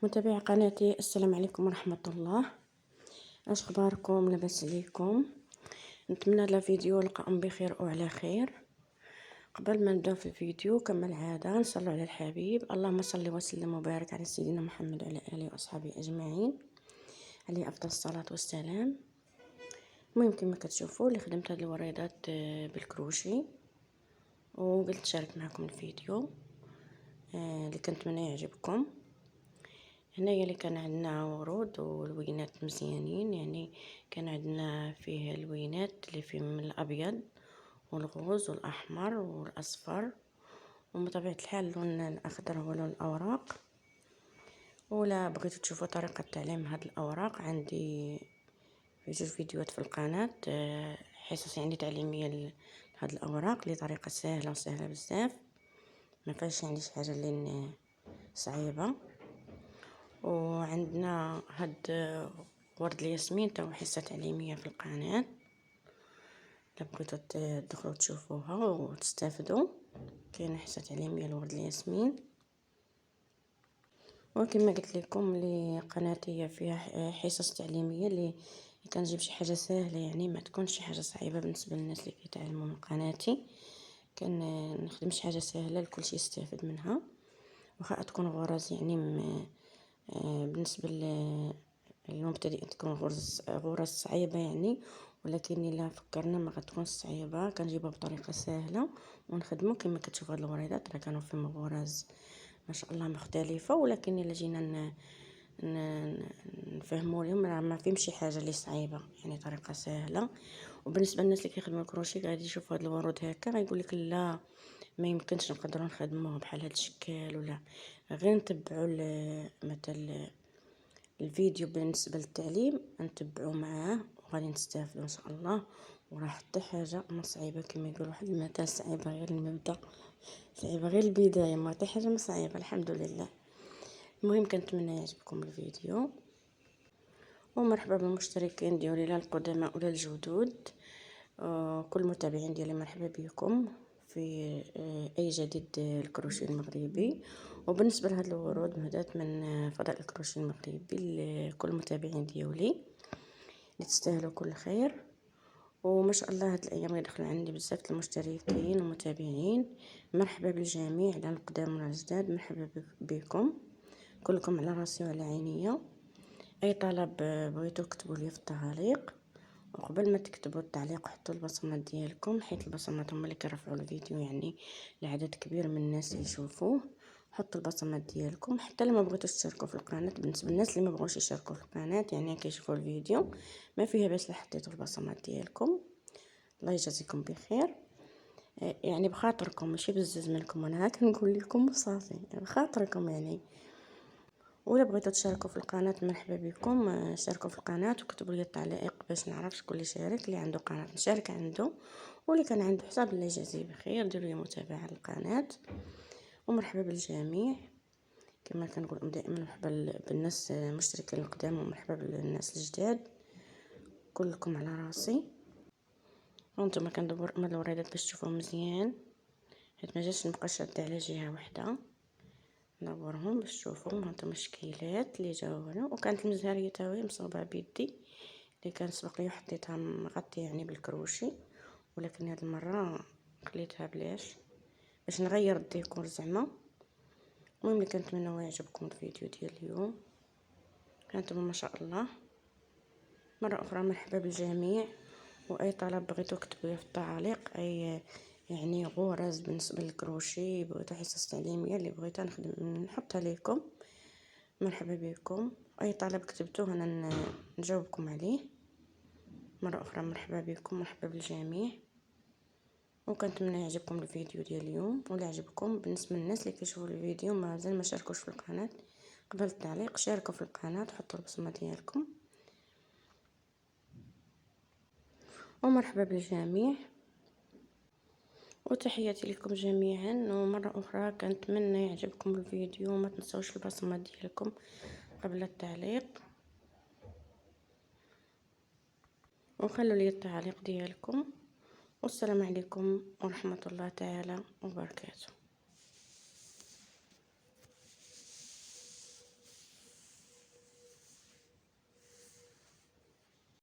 متابعي قناتي، السلام عليكم ورحمة الله. اش اخباركم؟ لاباس عليكم؟ نتمنى لا فيديو لقاكم بخير وعلى خير. قبل ما نبداو في الفيديو كما العاده نصلوا على الحبيب، اللهم صل وسلم وبارك على سيدنا محمد وعلى اله واصحابه اجمعين، عليه افضل الصلاه والسلام. المهم كما كتشوفوا اللي خدمت هاد الوريضات بالكروشي، وقلت نشارك معكم الفيديو اللي كنتمنى يعجبكم. هنايا اللي كان عندنا ورود والوينات مزيانين، يعني كان عندنا فيه الوينات اللي فيه من الابيض والغوز والاحمر والاصفر، وبطبيعه الحال اللون الاخضر هو لون الاوراق. ولا بغيتو تشوفوا طريقه تعليم هاد الاوراق، عندي في جوج فيديوهات في القناه، حصص يعني تعليميه لهاد الاوراق لطريقه سهله وسهله بزاف، ما فيهاش يعني شي حاجه اللي صعيبه. وعندنا هاد ورد الياسمين تاو حصة تعليمية في القناة، الا بغيتو تدخلوا تشوفوها وتستافدوا، كاينه حصة تعليمية لورد الياسمين. وكما قلت لكم لي قناتي فيها حصص تعليمية اللي كنجيب شي حاجة سهلة، يعني ما تكونش شي حاجة صعيبة بالنسبة للناس اللي كيتعلموا من قناتي. نخدم شي حاجة سهلة الكل شي يستافد منها، واخا تكون غرز يعني بالنسبه للمبتدئين تكون غرز صعيبه يعني، ولكن الا فكرنا ما غتكون صعيبه، كنجيبها بطريقه سهله ونخدمو. كما كتشوفوا هاد الوريضات راه كانوا فيهم غرز ما شاء الله مختلفه، ولكن الا جينا نفهموا لهم راه ما فيهم شي حاجه اللي صعيبه، يعني طريقه سهله. وبالنسبه للناس اللي كيخدموا الكروشي غادي يشوفوا هاد الورود هكا غيقول لك لا ما يمكنش نقدروا نخدموه بحال هاد الشكل، ولا غير نتبعوا مثلا الفيديو بالنسبه للتعليم نتبعوا معاه وغادي نستافدوا ان شاء الله. وراه حتى حاجه ما صعيبه، كما يقول واحد المثل صعيبه غير المبدا، صعيبه غير البدايه، ما حتى حاجه ما صعيبه الحمد لله. المهم كنتمنى يعجبكم الفيديو، ومرحبا بالمشتركين ديالي لا القدماء ولا الجدد. كل المتابعين ديالي مرحبا بكم في اي جديد الكروشيه المغربي. وبالنسبه لهاد الورود مهدات من فضاء الكروشيه المغربي لكل المتابعين ديالي اللي تستاهلوا كل خير. وما شاء الله هاد الايام يدخل عندي بزاف المشتركين ومتابعين، مرحبا بالجميع لا القدام ولا الجداد، مرحبا بكم كلكم على راسي وعلى عينيا. اي طلب بغيتو كتبوا لي في التعليق، وقبل ما تكتبوا التعليق حطوا البصمات ديالكم، حيت البصمات هما اللي كيرفعوا الفيديو يعني لعدد كبير من الناس يشوفوه. حطوا البصمات ديالكم، حتى لما بغيتوش تشاركوا في القناه، بالنسبه للناس اللي ما بغوش يشاركوا في القناه يعني كيشوفوا الفيديو ما فيها باس لا حطيتوا البصمات ديالكم. الله يجازيكم بخير، يعني بخاطركم ماشي بزز منكم، انا كنقول لكم بصافي بخاطركم يعني. ولا بغيتو تشاركوا في القناه مرحبا بكم، شاركوا في القناه وكتبوا لي التعليق باش نعرف شكون اللي شارك. اللي عنده قناه نشارك عنده، واللي كان عنده حساب الله يجازيه بخير ديروا لي متابعه للقناه. ومرحبا بالجميع، كما كنقول دائما مرحبا بالناس المشتركين القدام ومرحبا بالناس الجداد، كلكم على راسي. وانتم كندور من الوريدات باش تشوفوا مزيان، حيت ما جاش نبقى شاده على جهه واحده، ندورهم باش تشوفوا. هانتوما الشكيلات اللي جاونا، وكانت المزهريه تا هي مصوبه بيدي اللي كان سبق لي حطيتها مغطيه يعني بالكروشي، ولكن هاد المره خليتها بلاش باش نغير الديكور زعما. المهم اللي كنتمنى يعجبكم الفيديو ديال اليوم. هانتوما ما شاء الله، مره اخرى مرحبا بالجميع. واي طلب بغيتو كتبوا لي في التعليق، اي يعني غرز بالنسبه للكروشي بغيتو حصص تعليميه اللي بغيتها نحطها لكم، مرحبا بكم. اي طلب كتبتوه انا نجاوبكم عليه. مره اخرى مرحبا بكم، مرحبا بالجميع. وكنتمنى يعجبكم الفيديو ديال اليوم، ولا عجبكم بالنسبه للناس اللي كيشوفوا الفيديو مازال ما شاركوش في القناه، قبل التعليق شاركوا في القناه، حطوا البصمه ديالكم. ومرحبا بالجميع، وتحياتي لكم جميعا. ومره اخرى كنتمنى يعجبكم الفيديو، ما تنسوش البصمه ديالكم قبل التعليق، وخلوا لي التعليق ديالكم. والسلام عليكم ورحمه الله تعالى وبركاته.